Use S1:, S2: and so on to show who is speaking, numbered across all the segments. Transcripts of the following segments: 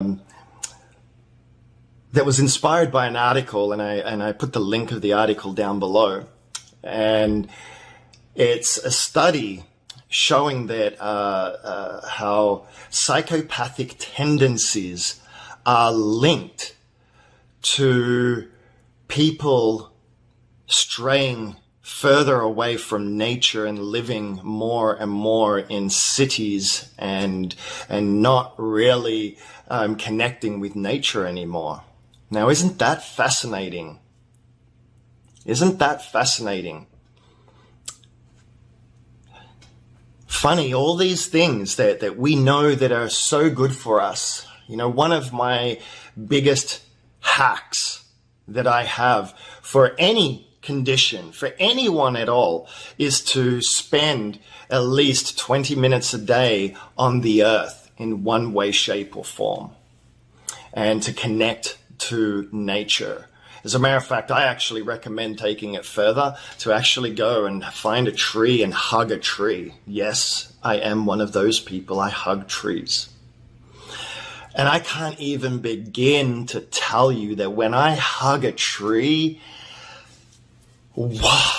S1: that was inspired by an article, and I put the link of the article down below. And it's a study showing that how psychopathic tendencies are linked to people straying further away from nature and living more and more in cities and not really connecting with nature anymore. Now, isn't that fascinating? Isn't that fascinating? Funny, all these things that we know that are so good for us. You know, one of my biggest hacks that I have for any condition, for anyone at all, is to spend at least 20 minutes a day on the earth in one way, shape, or form, and to connect to nature. As a matter of fact, I actually recommend taking it further, to actually go and find a tree and hug a tree. Yes, I am one of those people. I hug trees. And I can't even begin to tell you that when I hug a tree, wow,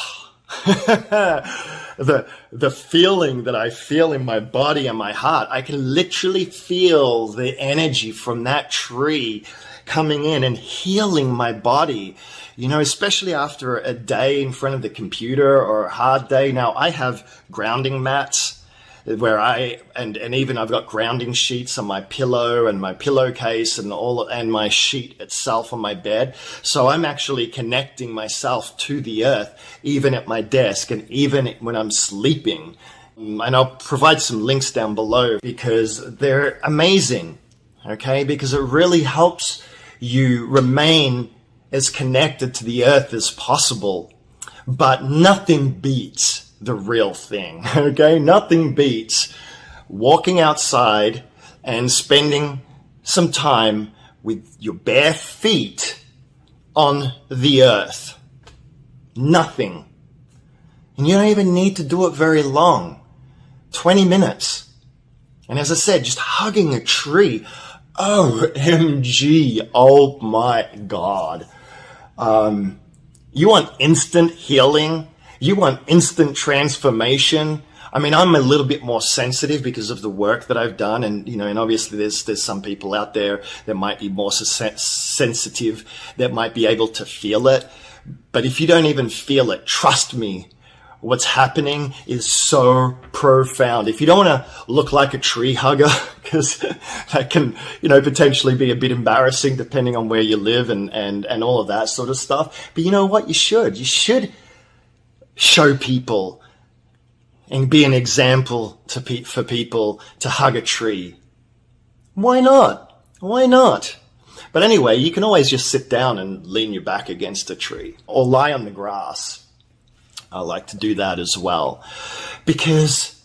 S1: the feeling that I feel in my body and my heart, I can literally feel the energy from that tree coming in and healing my body, you know, especially after a day in front of the computer or a hard day. Now, I have grounding mats where and even I've got grounding sheets on my pillow and my pillowcase and my sheet itself on my bed. So I'm actually connecting myself to the earth, even at my desk and even when I'm sleeping. And I'll provide some links down below because they're amazing, okay? Because it really helps you remain as connected to the earth as possible. But nothing beats the real thing, okay? Nothing beats walking outside and spending some time with your bare feet on the earth. Nothing. And you don't even need to do it very long. 20 minutes. And as I said, just hugging a tree. OMG. Oh my God. You want instant healing? You want instant transformation? I mean, I'm a little bit more sensitive because of the work that I've done. And, you know, and obviously there's some people out there that might be more sensitive, that might be able to feel it. But if you don't even feel it, trust me, what's happening is so profound. If you don't want to look like a tree hugger, because that can, you know, potentially be a bit embarrassing depending on where you live and all of that sort of stuff. But you know what? You should show people and be an example for people to hug a tree. Why not? Why not? But anyway, you can always just sit down and lean your back against a tree or lie on the grass. I like to do that as well because,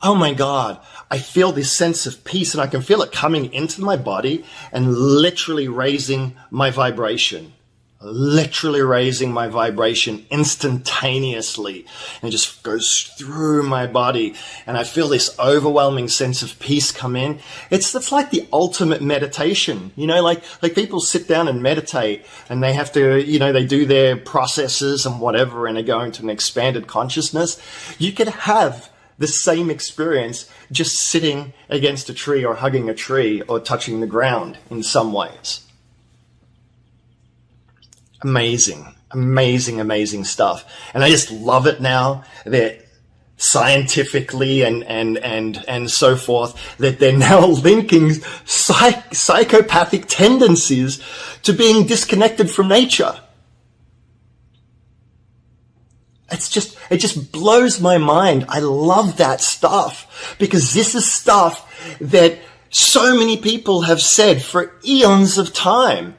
S1: oh my God, I feel this sense of peace and I can feel it coming into my body and literally raising my vibration. Literally raising my vibration instantaneously, and it just goes through my body, and I feel this overwhelming sense of peace come in. It's like the ultimate meditation, you know, like people sit down and meditate, and they have to, you know, they do their processes and whatever, and they go into an expanded consciousness. You could have the same experience just sitting against a tree or hugging a tree or touching the ground in some ways. Amazing, amazing, amazing stuff. And I just love it now that scientifically and so forth, that they're now linking psychopathic tendencies to being disconnected from nature. It just blows my mind. I love that stuff because this is stuff that so many people have said for eons of time.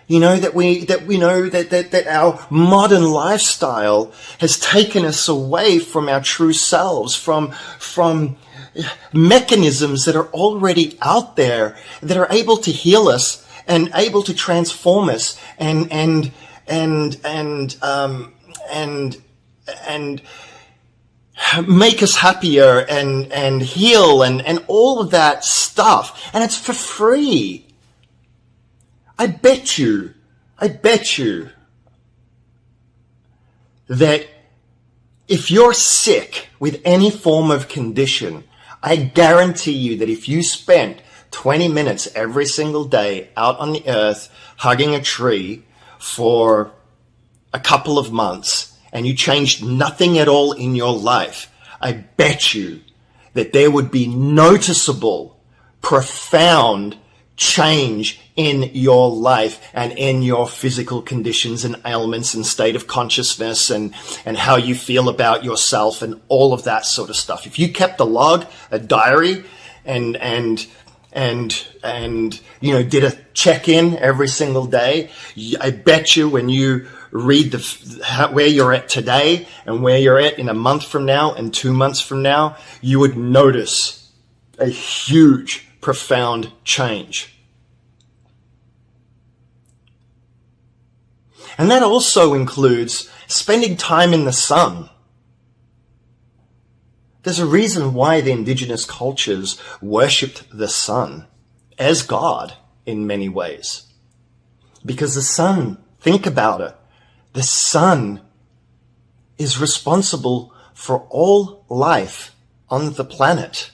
S1: You know, that we know that our modern lifestyle has taken us away from our true selves, from mechanisms that are already out there that are able to heal us and able to transform us and make us happier and heal and all of that stuff. And it's for free. I bet you that if you're sick with any form of condition, I guarantee you that if you spent 20 minutes every single day out on the earth hugging a tree for a couple of months and you changed nothing at all in your life, I bet you that there would be noticeable, profound change in your life and in your physical conditions and ailments and state of consciousness and how you feel about yourself and all of that sort of stuff. If you kept a log, a diary, and did a check-in every single day, I bet you when you read where you're at today and where you're at in a month from now and 2 months from now, you would notice a huge, profound change. And that also includes spending time in the sun. There's a reason why the indigenous cultures worshipped the sun as God in many ways. Because the sun, think about it, the sun is responsible for all life on the planet.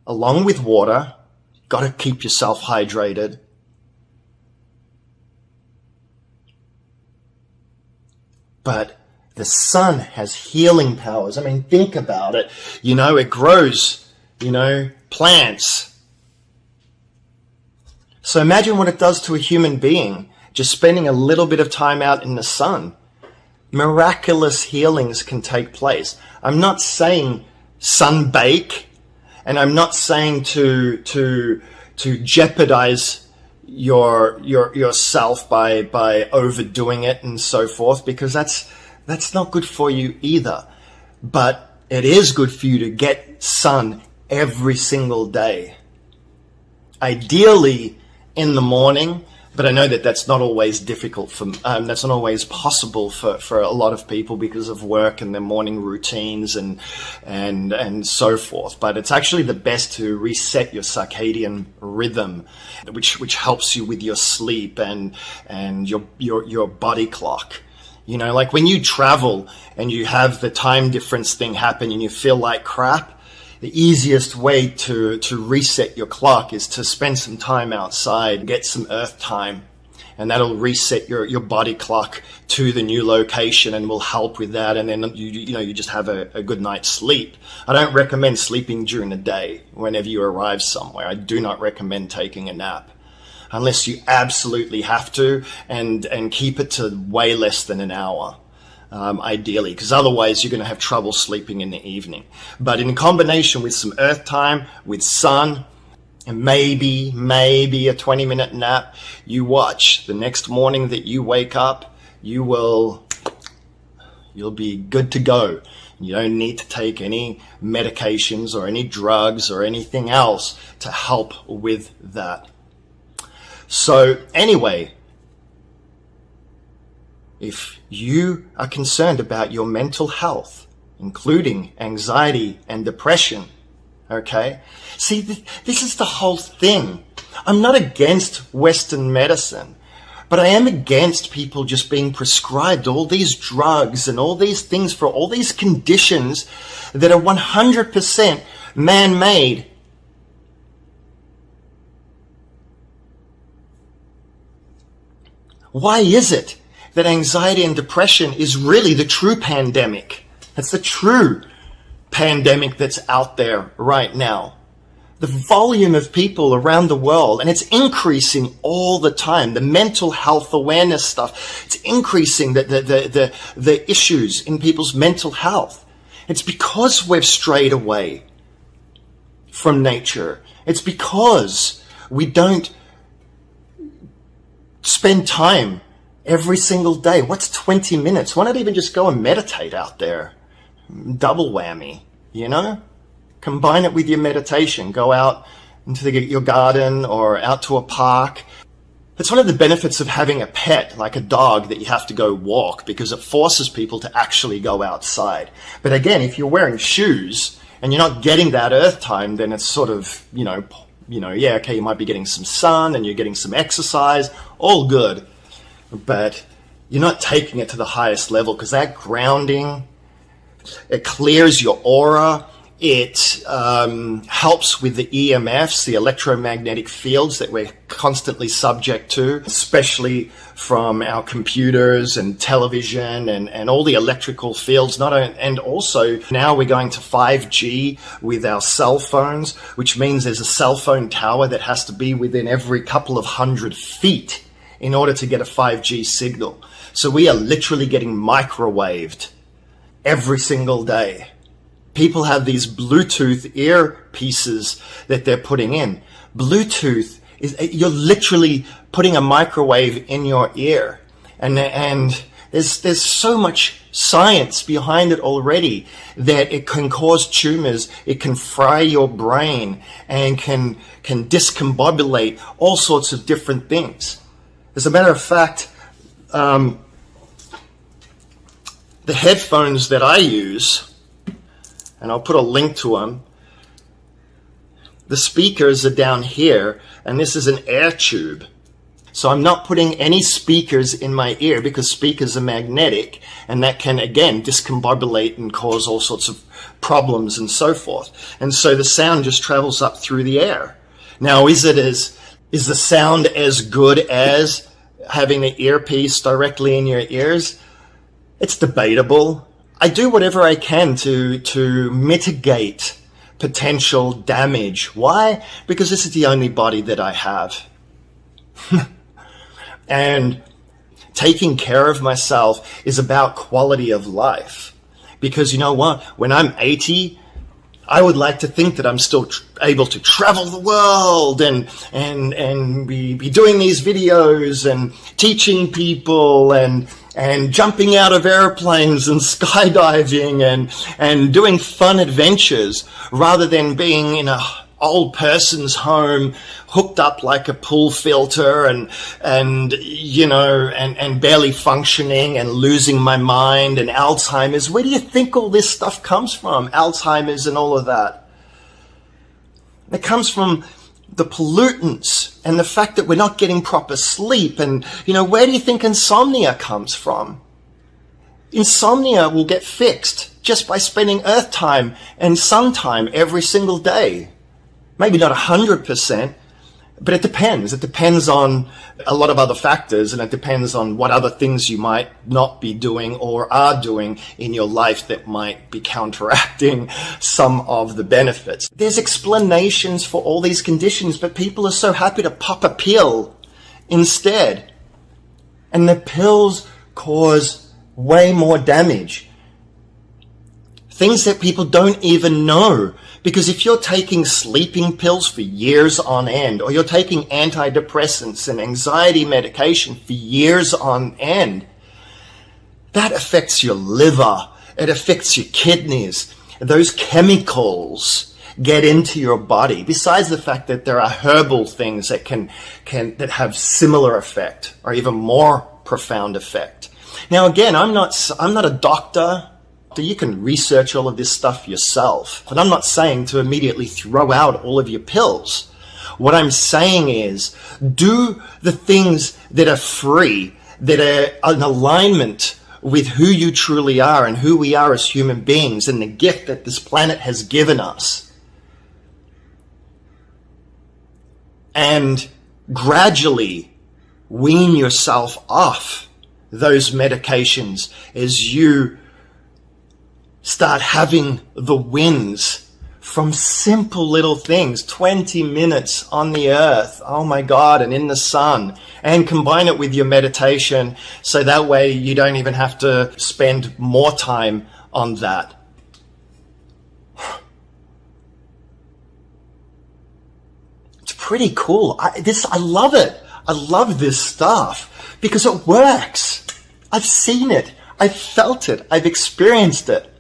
S1: Along with water, you've got to keep yourself hydrated. But the sun has healing powers. I mean, think about it. It grows, plants. So imagine what it does to a human being, just spending a little bit of time out in the sun. Miraculous healings can take place. I'm not saying sunbake, and I'm not saying to jeopardize yourself by overdoing it and so forth, because that's not good for you either. But it is good for you to get sun every single day. Ideally in the morning, but I know that that's not always difficult that's not always possible for a lot of people because of work and their morning routines and so forth. But it's actually the best to reset your circadian rhythm, which helps you with your sleep and your body clock. Like when you travel and you have the time difference thing happen and you feel like crap, the easiest way to reset your clock is to spend some time outside, get some earth time, and that'll reset your body clock to the new location and will help with that. And then you just have a good night's sleep. I don't recommend sleeping during the day whenever you arrive somewhere. I do not recommend taking a nap unless you absolutely have to, and keep it to way less than an hour. Ideally, because otherwise you're going to have trouble sleeping in the evening. But in combination with some earth time, with sun, and maybe a 20-minute nap, you watch the next morning that you wake up, you'll be good to go. You don't need to take any medications or any drugs or anything else to help with that. So anyway, if you are concerned about your mental health, including anxiety and depression, okay? See, this is the whole thing. I'm not against Western medicine, but I am against people just being prescribed all these drugs and all these things for all these conditions that are 100% man-made. Why is it that anxiety and depression is really the true pandemic? It's the true pandemic that's out there right now. The volume of people around the world, and it's increasing all the time. The mental health awareness stuff, it's increasing the issues in people's mental health. It's because we've strayed away from nature. It's because we don't spend time every single day. What's 20 minutes? Why not even just go and meditate out there? Double whammy, Combine it with your meditation. Go out into your garden or out to a park. It's one of the benefits of having a pet, like a dog, that you have to go walk because it forces people to actually go outside. But again, if you're wearing shoes and you're not getting that earth time, then it's sort of, Yeah, okay, you might be getting some sun and you're getting some exercise, all good. But you're not taking it to the highest level, because that grounding, it clears your aura. It helps with the EMFs, the electromagnetic fields that we're constantly subject to, especially from our computers and television and all the electrical fields. And also now we're going to 5G with our cell phones, which means there's a cell phone tower that has to be within every couple of 100 feet in order to get a 5G signal. So we are literally getting microwaved every single day. People have these Bluetooth earpieces that they're putting in. Bluetooth is, you're literally putting a microwave in your ear. And there's so much science behind it already that it can cause tumors, it can fry your brain, and can discombobulate all sorts of different things. As a matter of fact, the headphones that I use, and I'll put a link to them. The speakers are down here, and this is an air tube. So I'm not putting any speakers in my ear, because speakers are magnetic, and that can, again, discombobulate and cause all sorts of problems and so forth. And so the sound just travels up through the air. Now, is the sound as good as having the earpiece directly in your ears? It's debatable. I do whatever I can to mitigate potential damage. Why? Because this is the only body that I have. And taking care of myself is about quality of life. Because you know what? When I'm 80, I would like to think that I'm still able to travel the world and be doing these videos and teaching people and jumping out of airplanes and skydiving and doing fun adventures, rather than being in a old person's home, hooked up like a pool filter and barely functioning and losing my mind and Alzheimer's. Where do you think all this stuff comes from? Alzheimer's and all of that. It comes from the pollutants and the fact that we're not getting proper sleep. And, where do you think insomnia comes from? Insomnia will get fixed just by spending earth time and sun time every single day. Maybe not 100%, but it depends. It depends on a lot of other factors, and it depends on what other things you might not be doing or are doing in your life that might be counteracting some of the benefits. There's explanations for all these conditions, but people are so happy to pop a pill instead. And the pills cause way more damage. Things that people don't even know. Because if you're taking sleeping pills for years on end, or you're taking antidepressants and anxiety medication for years on end, that affects your liver. It affects your kidneys. Those chemicals get into your body. Besides the fact that there are herbal things that that have similar effect or even more profound effect. Now, again, I'm not a doctor. You can research all of this stuff yourself. But I'm not saying to immediately throw out all of your pills. What I'm saying is, do the things that are free, that are in alignment with who you truly are and who we are as human beings and the gift that this planet has given us. And gradually wean yourself off those medications as you start having the wins from simple little things. 20 minutes on the earth, oh my God, and in the sun, and combine it with your meditation so that way you don't even have to spend more time on that. It's pretty cool. I love it. I love this stuff because it works. I've seen it. I've felt it. I've experienced it.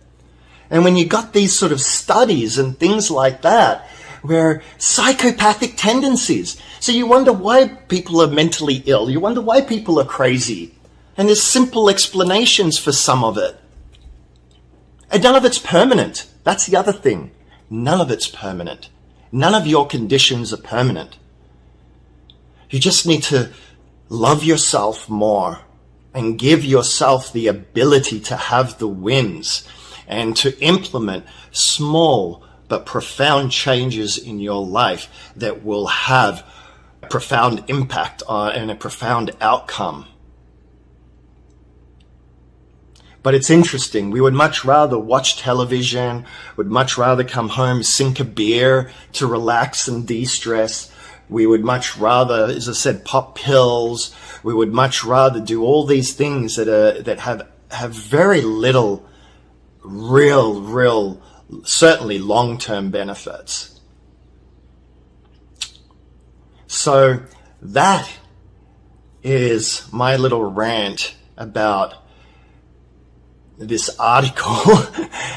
S1: And when you got these sort of studies and things like that, where psychopathic tendencies. So you wonder why people are mentally ill. You wonder why people are crazy. And there's simple explanations for some of it. And none of it's permanent. That's the other thing. None of it's permanent. None of your conditions are permanent. You just need to love yourself more and give yourself the ability to have the wins and to implement small but profound changes in your life that will have a profound impact and a profound outcome. But it's interesting. We would much rather watch television, would much rather come home, sink a beer to relax and de-stress. We would much rather, as I said, pop pills. We would much rather do all these things that have very little real, certainly long-term benefits. So that is my little rant about this article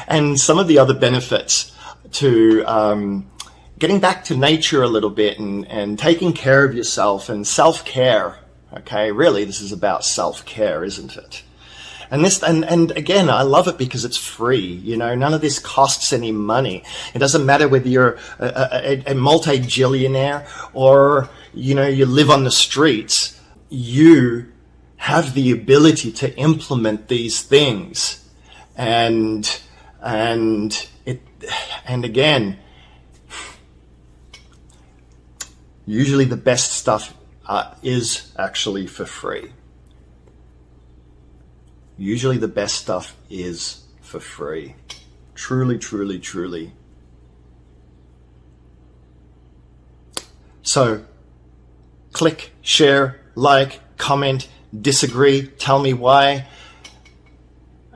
S1: and some of the other benefits to getting back to nature a little bit and taking care of yourself and self-care. Okay, really, this is about self-care, isn't it? And again, I love it because it's free. You know, none of this costs any money. It doesn't matter whether you're a multi-gillionaire or, you know, you live on the streets. You have the ability to implement these things. And again, usually the best stuff is actually for free. Usually the best stuff is for free. Truly, truly, truly. So, click, share, like, comment, disagree, tell me why.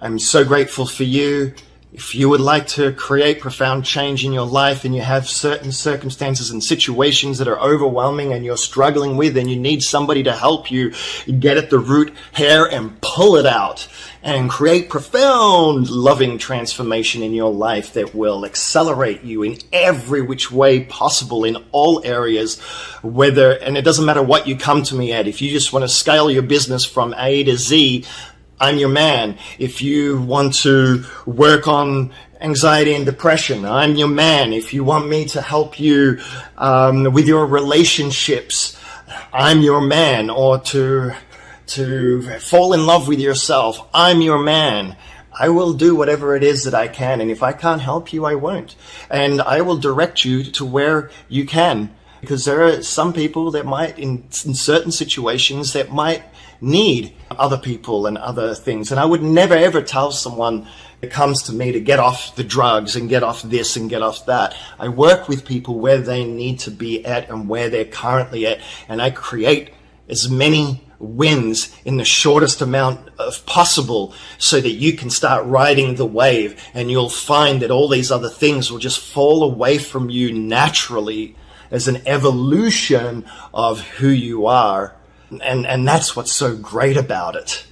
S1: I'm so grateful for you. If you would like to create profound change in your life and you have certain circumstances and situations that are overwhelming and you're struggling with and you need somebody to help you get at the root hair and pull it out and create profound loving transformation in your life that will accelerate you in every which way possible in all areas, and it doesn't matter what you come to me at. If you just want to scale your business from A to Z, I'm your man. If you want to work on anxiety and depression, I'm your man. If you want me to help you with your relationships, I'm your man. Or to fall in love with yourself, I'm your man. I will do whatever it is that I can. And if I can't help you, I won't. And I will direct you to where you can. Because there are some people that might, in certain situations, that might need other people and other things. And I would never ever tell someone that comes to me to get off the drugs and get off this and get off that. I work with people where they need to be at and where they're currently at. And I create as many wins in the shortest amount of possible so that you can start riding the wave, and you'll find that all these other things will just fall away from you naturally as an evolution of who you are. And that's what's so great about it.